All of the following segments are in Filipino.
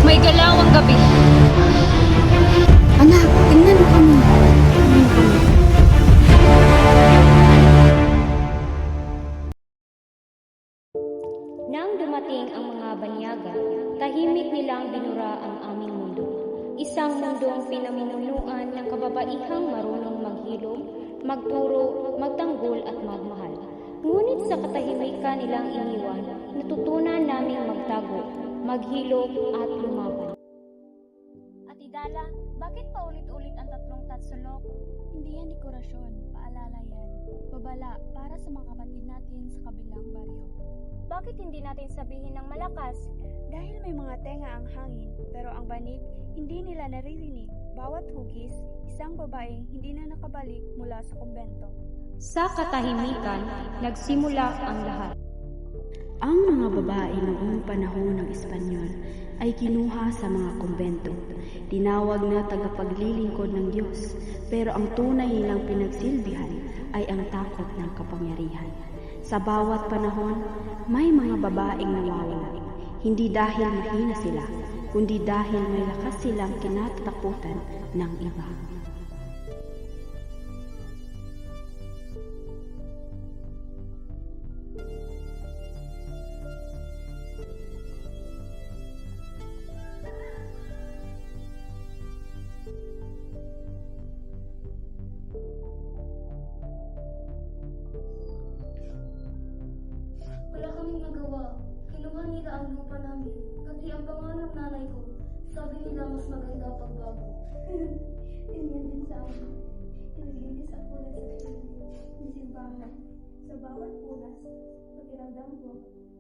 May galawang gabi. Anak, tingnan mo kami. Nang dumating ang mga banyaga, tahimik nilang binura ang aming mundo. Isang mundong pinamumunuan ng kababaihang marunong maghilom, magturo, magtanggol at magmahal. Ngunit sa katahimikan nilang iniwan, natutunan naming magtago, maghilom at lumaban. Ate Dala, bakit paulit-ulit ang tatlong tatsulok? Hindi yan dekorasyon, paalala yan. Babala para sa mga kapatid natin sa kabilang baryo. Bakit hindi natin sabihin ng malakas? Dahil may mga tenga ang hangin, pero ang banig, hindi nila naririnig. Bawat hugis, isang babaeng hindi na nakabalik mula sa kumbento. Sa katahimikan, nagsimula ang lahat. Ang mga babae noong panahon ng Espanyol ay kinuha sa mga kumbento. Tinawag na tagapaglilingkod ng Diyos, pero ang tunay nilang pinagsilbihan ay ang takot ng kapangyarihan. Sa bawat panahon, may mga babaeng nawawala. Hindi dahil mahina sila, kundi dahil may lakas silang kinatatakutan ng iba. Wala kaming nagawa. Kinuha nila ang lupa namin. Pati ang pangalan ng nanay ko. Sabi nila mas maganda pagbago. Ganyan din sa akin. Inilinis ang punas sa ng simbahan. Sa bawat punas, pakiramdam ko,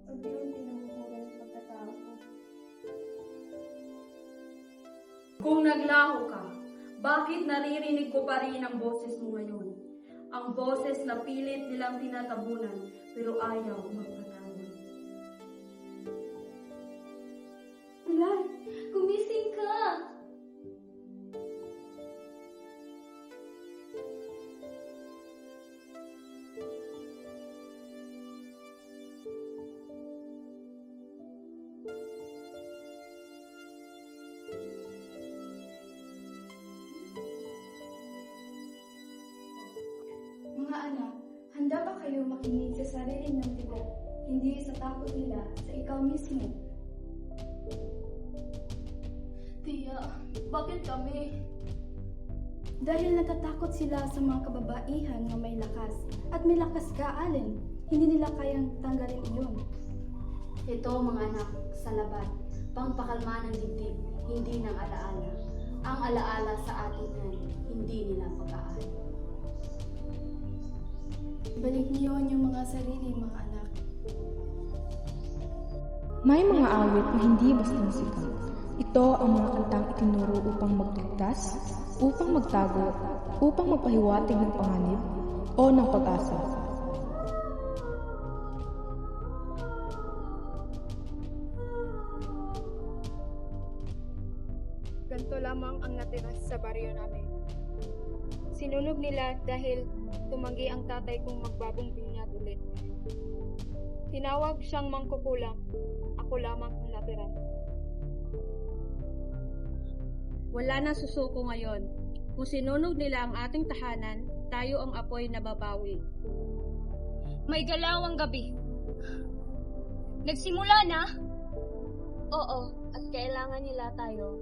unti-unti namumura ang pagkatao ko. Kung naglaho ka, bakit naririnig ko pa rin ang boses mo ngayon? Ang boses na pilit nilang tinatabunan pero ayaw magpatawad. Ulan, gumising ka! Mga anak, handa ba kayo makinig sa sarili ng tibo, hindi sa takot nila sa ikaw mismo? Tia, bakit kami? Dahil natatakot sila sa mga kababaihan na may lakas. At may lakas ka, Allen. Hindi nila kayang tanggalin iyon. Ito mga anak, sa labat, pangpakalma ng dibdib, hindi ng alaala. Ang alaala sa atin ay hindi nila pag-aari. Balik niyo yung mga sarili, mga anak. May mga awit na hindi basta musika. Ito ang mga kantang itinuro upang magligtas, upang magtago, upang magpahiwatig ng panganib o ng pag-asa. Ganito lamang ang natira sa baryo namin. Sinunog nila dahil tumanggi ang tatay kong magbabong binyag ulit. Tinawag siyang mangkukulam. Ako lamang ang natira. Wala na susuko ngayon. Kung sinunog nila ang ating tahanan, tayo ang apoy na babawi. May galawang gabi. Nagsimula na? Oo, at kailangan nila tayo.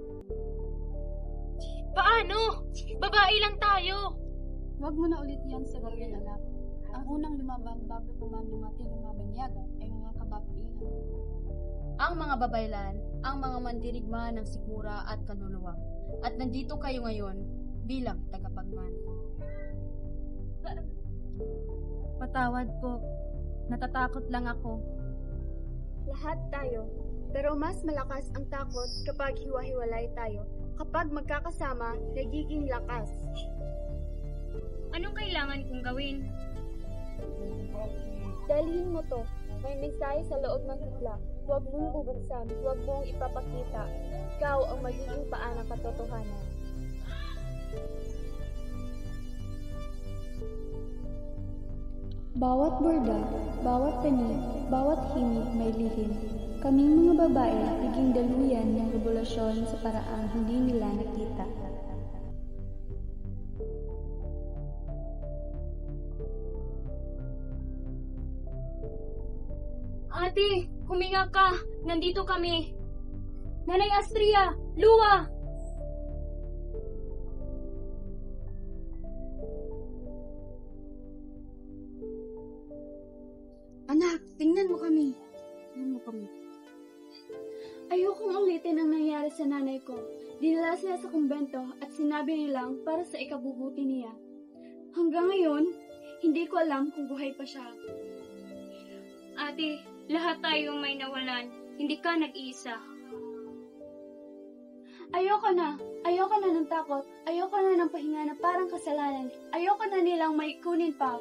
Paano? Babae lang tayo. Huwag mo na ulit yan sa bagay, anak. Ang unang lumabang bago dumating ang mga banyaga ay mga kababaihan. Ang mga babaylan, ang mga mandirigma ng sigura at kaluluwa. At nandito kayo ngayon bilang tagapagmana. Patawad po. Natatakot lang ako. Lahat tayo. Pero mas malakas ang takot kapag hiwa-hiwalay tayo. Kapag magkakasama, nagiging lakas. Anong kailangan kong gawin? Dalhin mo to. May mensahe sa loob ng hukla. Huwag mong bubuksan, huwag mong ipapakita. Ikaw ang magiging paan ng katotohanan. Bawat borda, bawat tanim, bawat himig may lihim. Kaming mga babae naging daluyan ng revolusyon sa paraang hindi nila nakita. Ate, huminga ka. Nandito kami. Nanay Astria, Lua! Anak, tingnan mo kami. Ayokong ulitin ang nangyari sa nanay ko. Dinala siya sa kumbento at sinabi nilang para sa ikabubuti niya. Hanggang ngayon, hindi ko alam kung buhay pa siya. Ate, lahat tayo may nawalan. Hindi ka nag-iisa. Ayoko na ng takot. Ayoko na ng pahinga na parang kasalanan. Ayoko na nilang may kunin pa.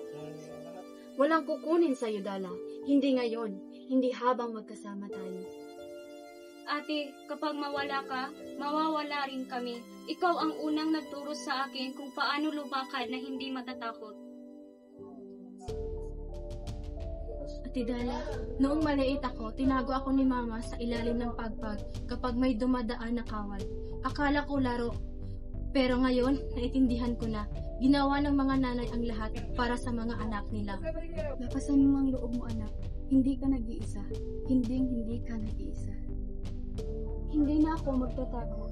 Walang kukunin sa iyo, Dala. Hindi ngayon. Hindi habang magkasama tayo. Ate, kapag mawala ka, mawawala rin kami. Ikaw ang unang nagturo sa akin kung paano lumakad na hindi matatakot. Ate Dala, noong maliit ako, tinago ako ni Mama sa ilalim ng pagpag kapag may dumadaan na kawal. Akala ko laro. Pero ngayon, naitindihan ko na. Ginawa ng mga nanay ang lahat para sa mga anak nila. Lakasan mo ang loob mo, anak. Hindi ka nag-iisa. Hindi ka nag-iisa. Hindi na ako magtatago.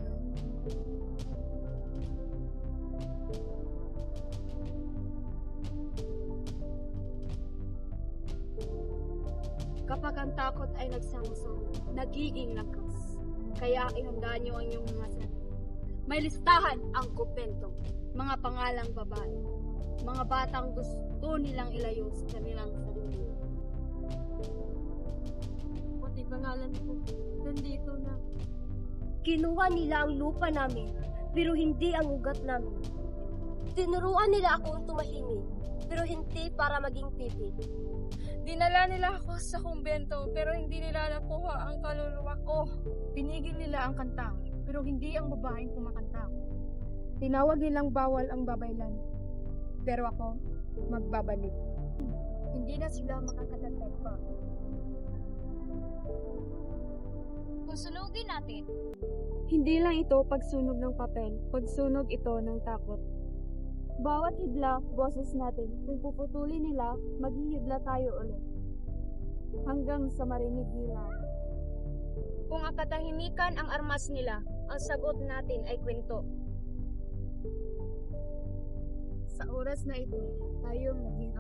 Kapag ang takot ay nagsama-sama, nagiging lakas. Kaya ihanda niyo ang inyong mga sarili. May listahan ang kumpento, mga pangalang babae, mga batang gusto nilang ilayo sa kanilang sarili. Pati pangalan ko, nandito na. Kinuha nila ang lupa namin, pero hindi ang ugat namin. Tinuruan nila akong tumahimik, pero hindi para maging titig. Dinala nila ako sa kumbento pero hindi nila nakuha ang kaluluwa ko. Pinigil nila ang kanta pero hindi ang babaeng kumakanta. Tinawag nilang bawal ang babaylan. Pero ako, magbabalik. Hindi na sila makakadagdag pa. Kung sunugin natin, Hindi lang ito pagsunog ng papel, pagsunog ito ng takot. Bawat hibla, boses natin, kung puputulin nila, maghihibla tayo ulit. Hanggang sa marinig nila. kung ang katahimikan ang armas nila, ang sagot natin ay kwento. Sa oras na ito, tayo maging